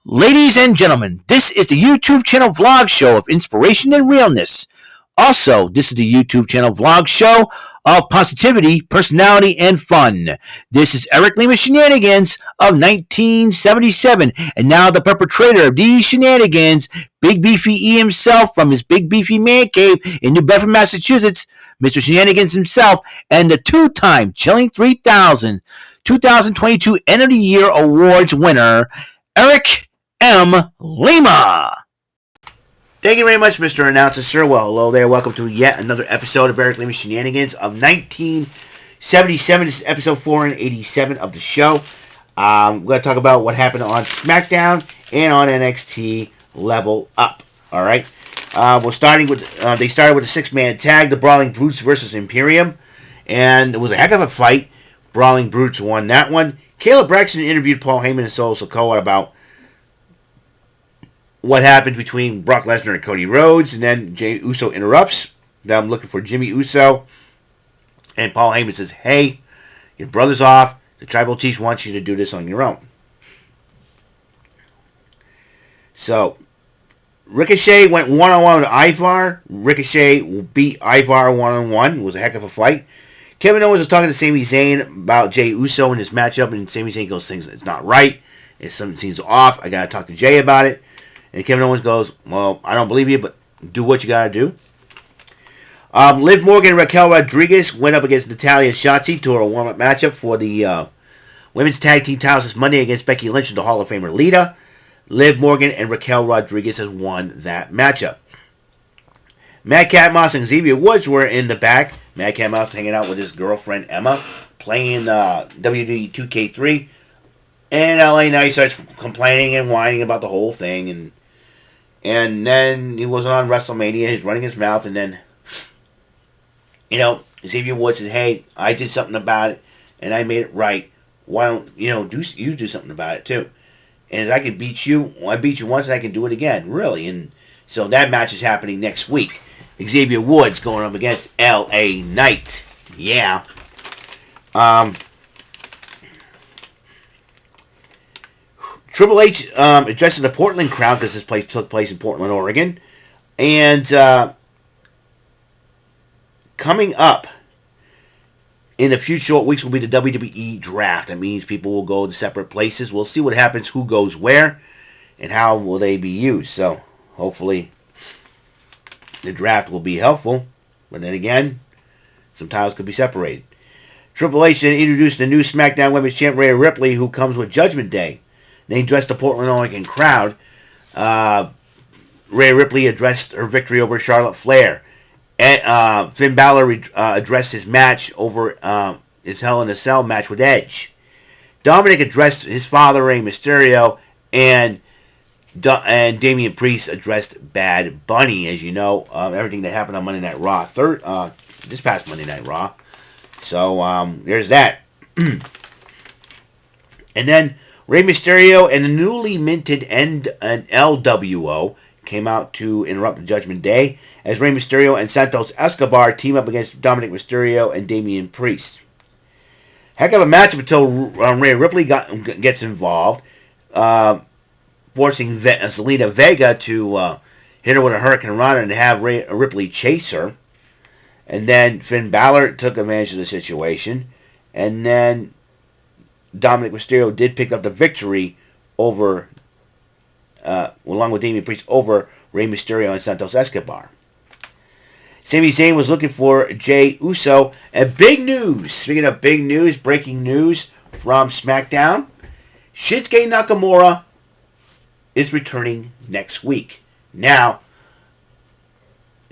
Ladies and gentlemen, this is the YouTube channel vlog show of inspiration and realness. Also, this is the YouTube channel vlog show of positivity, personality, and fun. This is Eric Lima Shenanigans of 1977, and now the perpetrator of these shenanigans, Big Beefy E himself from his Big Beefy Man Cave in New Bedford, Massachusetts, Mr. Shenanigans himself, and the two-time Chilling 3000 2022 End of the Year Awards winner, Eric M. Lima. Thank you very much, Mr. Announcer, sir. Well, hello there. Welcome to yet another episode of Eric Lima Shenanigans of 1977. This is episode 487 of the show. We're going to talk about what happened on SmackDown and on NXT Level Up. All right. We're starting with, they started with a six-man tag, the Brawling Brutes versus Imperium. And it was a heck of a fight. Brawling Brutes won that one. Caleb Braxton interviewed Paul Heyman and Solo Sikoa about what happened between Brock Lesnar and Cody Rhodes, and then Jey Uso interrupts. Now I'm looking for Jimmy Uso, and Paul Heyman says, "Hey, your brother's off. The Tribal Chief wants you to do this on your own." So Ricochet went one-on-one with Ivar. Ricochet beat Ivar one-on-one. It was a heck of a fight. Kevin Owens was talking to Sami Zayn about Jey Uso in his matchup, and Sami Zayn goes, "Things it's not right. Something seems off. I gotta talk to Jey about it." And Kevin Owens goes, "Well, I don't believe you, but do what you gotta do." Liv Morgan and Raquel Rodriguez went up against Natalya and Shotzi to a warm-up matchup for the women's tag team titles this Monday against Becky Lynch and the Hall of Famer Lita. Liv Morgan and Raquel Rodriguez has won that matchup. Madcap Moss and Xavier Woods were in the back. Madcap Moss hanging out with his girlfriend Emma, playing WWE 2K3. And LA Knight starts complaining and whining about the whole thing. And then he wasn't on WrestleMania. He's running his mouth. And then, Xavier Woods said, "Hey, I did something about it. And I made it right. Why don't, do something about it too. And I can beat you. Well, I beat you once and I can do it again. Really." And so that match is happening next week. Xavier Woods going up against LA Knight. Yeah. Triple H addresses the Portland crowd because this place took place in Portland, Oregon. And coming up in a few short weeks will be the WWE draft. That means people will go to separate places. We'll see what happens, who goes where, and how will they be used. So hopefully the draft will be helpful. But then again, some titles could be separated. Triple H then introduced the new SmackDown Women's Champ, Rhea Ripley, who comes with Judgment Day. They addressed the Portland, Oregon crowd. Rhea Ripley addressed her victory over Charlotte Flair. And, Finn Balor addressed his match over his Hell in a Cell match with Edge. Dominic addressed his father, Rey Mysterio, and Damian Priest addressed Bad Bunny. As you know, everything that happened on Monday Night Raw, this past Monday Night Raw. So there's that. And then Rey Mysterio and the newly minted LWO came out to interrupt the Judgment Day as Rey Mysterio and Santos Escobar team up against Dominic Mysterio and Damian Priest. Heck of a matchup until Rhea Ripley gets involved, forcing Zelina Vega to hit her with a Hurricane Rana and have Rhea Ripley chase her. And then Finn Balor took advantage of the situation. And then Dominic Mysterio did pick up the victory over, along with Damian Priest, over Rey Mysterio and Santos Escobar. Sami Zayn was looking for Jey Uso. And big news, speaking of big news, breaking news from SmackDown, Shinsuke Nakamura is returning next week. Now,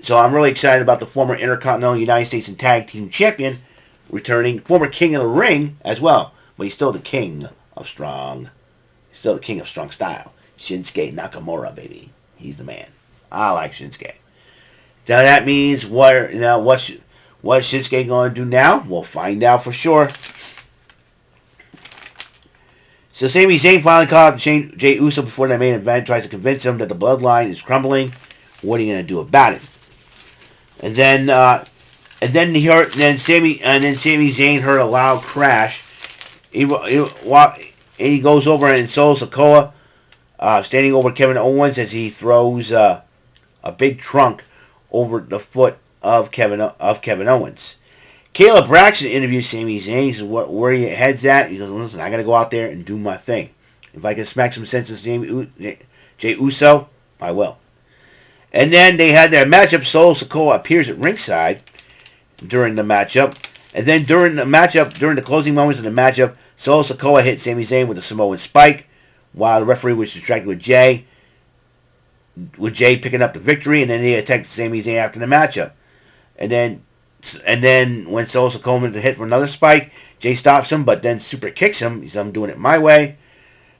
so I'm really excited about the former Intercontinental United States and Tag Team Champion returning, former King of the Ring as well. But he's still the king of strong. He's still the king of strong style. Shinsuke Nakamura, baby. He's the man. I like Shinsuke. Now that means what is Shinsuke going to do now? We'll find out for sure. So Sami Zayn finally caught up to Jey Uso before the main event, tries to convince him that the bloodline is crumbling. What are you going to do about it? And then Sami Zayn heard a loud crash. He goes over and Solo Sikoa standing over Kevin Owens as he throws a big trunk over the foot of Kevin Owens. Caleb Braxton interviews Sami Zayn. He says, where your head's at? He goes, listen, I got to go out there and do my thing. If I can smack some sense of Jey Uso, I will. And then they had their matchup. Solo Sikoa appears at ringside during the matchup. And then during the closing moments of the matchup, Solo Sikoa hit Sami Zayn with a Samoan spike while the referee was distracted with Jay picking up the victory, and then they attacked Sami Zayn after the matchup. And then when Solo Sikoa went to hit for another spike, Jay stops him, but then super kicks him. He says, I'm doing it my way.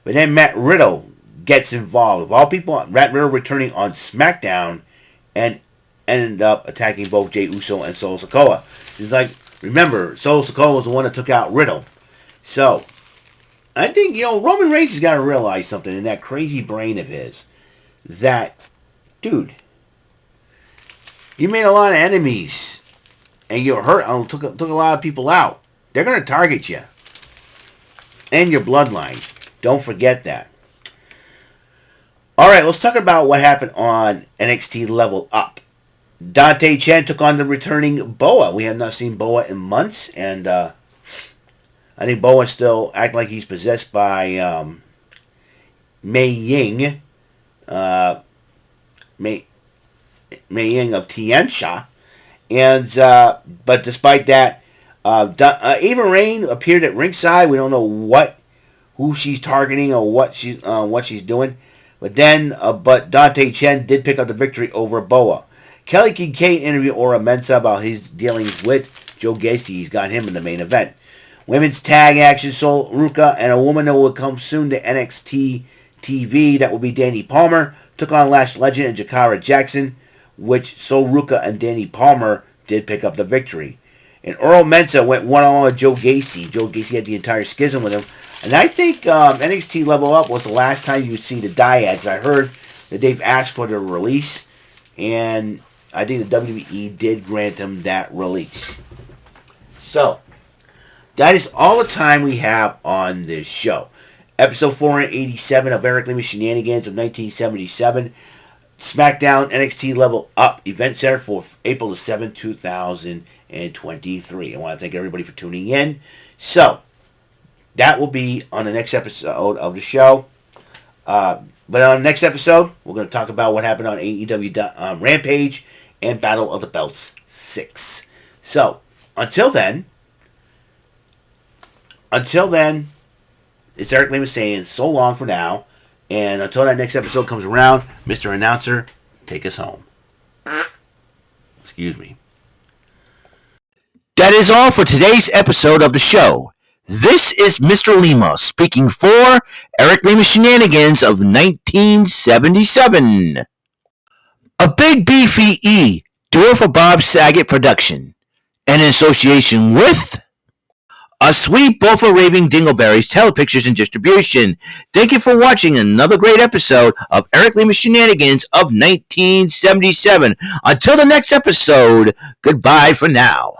But then Matt Riddle gets involved. Of all people, Matt Riddle returning on SmackDown and ended up attacking both Jey Uso and Solo Sikoa. He's like, remember, Solo Sikoa was the one that took out Riddle. So, I think, Roman Reigns has got to realize something in that crazy brain of his. That, dude, you made a lot of enemies. And you hurt, took a lot of people out. They're going to target you. And your bloodline. Don't forget that. Alright, let's talk about what happened on NXT Level Up. Dante Chen took on the returning Boa. We have not seen Boa in months. And I think Boa still acting like he's possessed by Mei Ying. Mei Ying of Tianxia. And but despite that, Ava Raine appeared at ringside. We don't know who she's targeting or what she's doing. But Dante Chen did pick up the victory over Boa. Kelly Kincaid interviewed Ora Mensah about his dealings with Joe Gacy. He's got him in the main event. Women's tag action, Sol Ruka and a woman that will come soon to NXT TV, that will be Danny Palmer, took on Lash Legend and Jakara Jackson, which Sol Ruka and Danny Palmer did pick up the victory. And Earl Mensah went one-on-one with Joe Gacy. Joe Gacy had the entire schism with him. And I think NXT Level Up was the last time you would see the Dyads. I heard that they've asked for their release, and I think the WWE did grant them that release. So, that is all the time we have on this show. Episode 487 of Eric Lima Shenanigans of 1977. SmackDown NXT Level Up Event Center for April the 7th, 2023. I want to thank everybody for tuning in. So, that will be on the next episode of the show. But on the next episode, we're going to talk about what happened on AEW Rampage and Battle of the Belts 6. So, until then, it's Eric Lima saying so long for now. And until that next episode comes around, Mr. Announcer, take us home. Excuse me. That is all for today's episode of the show. This is Mr. Lima speaking for Eric Lima Shenanigans of 1977. A Big Beefy E, do it for Bob Saget production. And in association with A Sweet Bowl for Raving Dingleberries Telepictures and Distribution. Thank you for watching another great episode of Eric Lima Shenanigans of 1977. Until the next episode, goodbye for now.